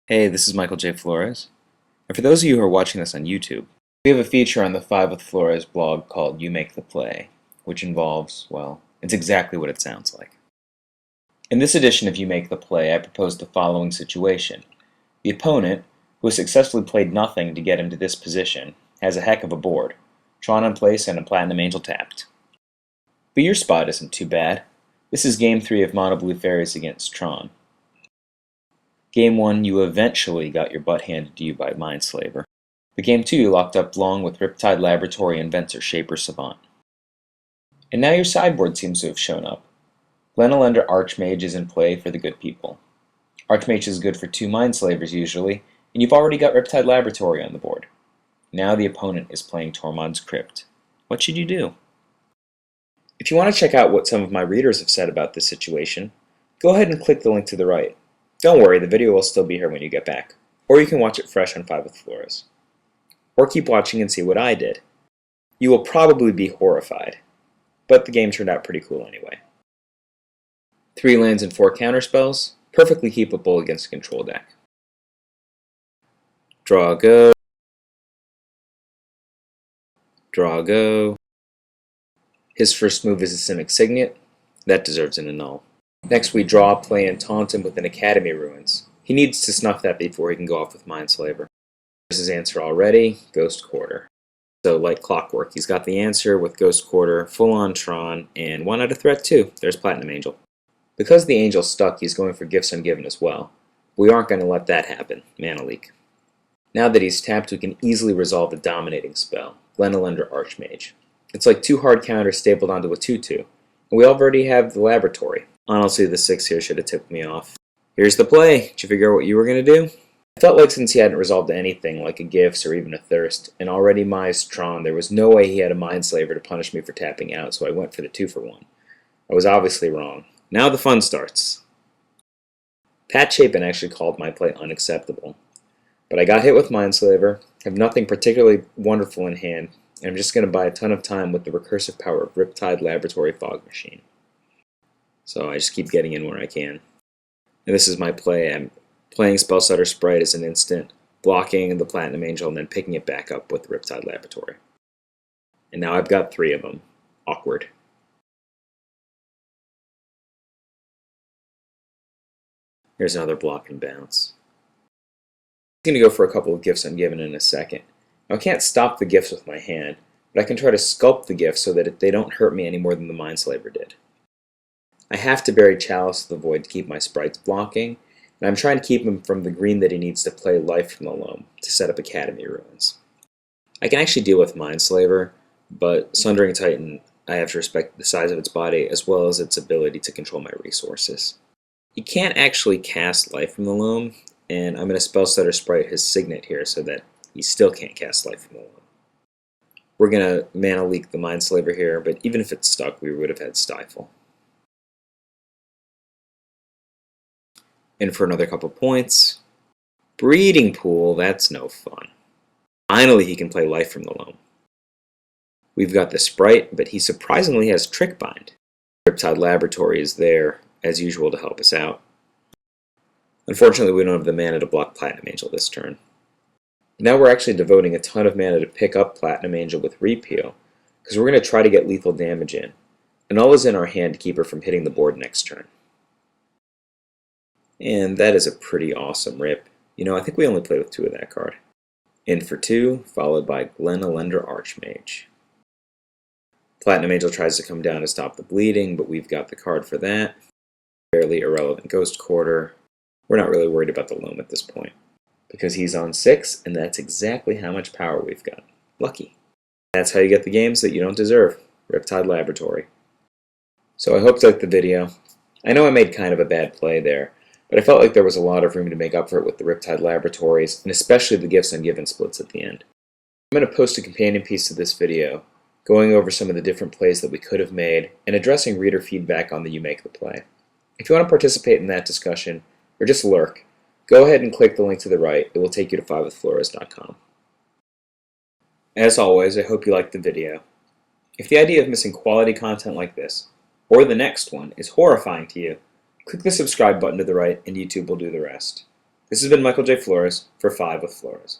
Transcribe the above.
Hey, this is Michael J. Flores. And for those of you who are watching this on YouTube, we have a feature on the 5 with Flores blog called You Make the Play, which involves, well, it's exactly what it sounds like. In this edition of You Make the Play, I propose the following situation. The opponent, who has successfully played nothing to get him to this position, has a heck of a board, Tron in place and a Platinum Angel tapped. But your spot isn't too bad. This is Game 3 of Mono Blue Fairies against Tron. Game 1, you eventually got your butt handed to you by Mindslaver. But Game 2, you locked up long with Riptide Laboratory Inventor Shaper Savant. And now your sideboard seems to have shown up. Glenelender Archmage is in play for the good people. Archmage is good for 2 Mindslavers usually, and you've already got Riptide Laboratory on the board. Now the opponent is playing Tormod's Crypt. What should you do? If you want to check out what some of my readers have said about this situation, go ahead and click the link to the right. Don't worry, the video will still be here when you get back, or you can watch it fresh on 5 with Flores. Or keep watching and see what I did. You will probably be horrified, but the game turned out pretty cool anyway. 3 lands and 4 counterspells, perfectly keepable against a control deck. Draw go. Draw go. His first move is a Simic Signet. That deserves an annul. Next we draw, play, and taunt him with an Academy Ruins. He needs to snuff that before he can go off with Mindslaver. There's his answer already, Ghost Quarter. So like clockwork, he's got the answer with Ghost Quarter, full-on Tron, and 1 out of threat too. There's Platinum Angel. Because the Angel's stuck, he's going for Gifts Ungiven as well. We aren't going to let that happen, Mana Leak. Now that he's tapped, we can easily resolve the dominating spell, Glenelender Archmage. It's like 2 hard counters stapled onto a 2-2, and we already have the Laboratory. Honestly, the 6 here should have tipped me off. Here's the play. Did you figure out what you were going to do? I felt like since he hadn't resolved anything, like a Gifts or even a Thirst, and already mised Tron, there was no way he had a Mindslaver to punish me for tapping out, so I went for the 2-for-1. I was obviously wrong. Now the fun starts. Pat Chapin actually called my play unacceptable. But I got hit with Mindslaver, have nothing particularly wonderful in hand, and I'm just going to buy a ton of time with the recursive power of Riptide Laboratory Fog Machine. So I just keep getting in where I can. And this is my play. I'm playing Spellstutter Sprite as an instant, blocking the Platinum Angel, and then picking it back up with Riptide Laboratory. And now I've got 3 of them. Awkward. Here's another block and bounce. I'm going to go for a couple of Gifts Ungiven in a second. Now I can't stop the gifts with my hand, but I can try to sculpt the gifts so that they don't hurt me any more than the Mindslaver did. I have to bury Chalice of the Void to keep my sprites blocking, and I'm trying to keep him from the green that he needs to play Life from the Loam to set up Academy Ruins. I can actually deal with Mindslaver, but Sundering Titan, I have to respect the size of its body as well as its ability to control my resources. He can't actually cast Life from the Loam, and I'm going to Spellstutter Sprite his Signet here so that he still can't cast Life from the Loam. We're going to Mana Leak the Mindslaver here, but even if it's stuck, we would have had Stifle. And for another couple points, Breeding Pool, that's no fun. Finally he can play Life from the Loam. We've got the Sprite, but he surprisingly has Trick Bind. Riptide Laboratory is there, as usual, to help us out. Unfortunately, we don't have the mana to block Platinum Angel this turn. Now we're actually devoting a ton of mana to pick up Platinum Angel with Repeal, because we're going to try to get lethal damage in, and all is in our hand to keep her from hitting the board next turn. And that is a pretty awesome rip. You know, I think we only played with 2 of that card. In for 2, followed by Glenelender Archmage. Platinum Angel tries to come down to stop the bleeding, but we've got the card for that. Fairly irrelevant Ghost Quarter. We're not really worried about the Loam at this point, because he's on 6, and that's exactly how much power we've got. Lucky. That's how you get the games that you don't deserve. Riptide Laboratory. So I hope you liked the video. I know I made kind of a bad play there, but I felt like there was a lot of room to make up for it with the Riptide Laboratories, and especially the Gifts Ungiven splits at the end. I'm going to post a companion piece to this video, going over some of the different plays that we could have made, and addressing reader feedback on the You Make the Play. If you want to participate in that discussion, or just lurk, go ahead and click the link to the right. It will take you to 5withflores.com. As always, I hope you liked the video. If the idea of missing quality content like this, or the next one, is horrifying to you, click the subscribe button to the right and YouTube will do the rest. This has been Michael J. Flores for 5 with Flores.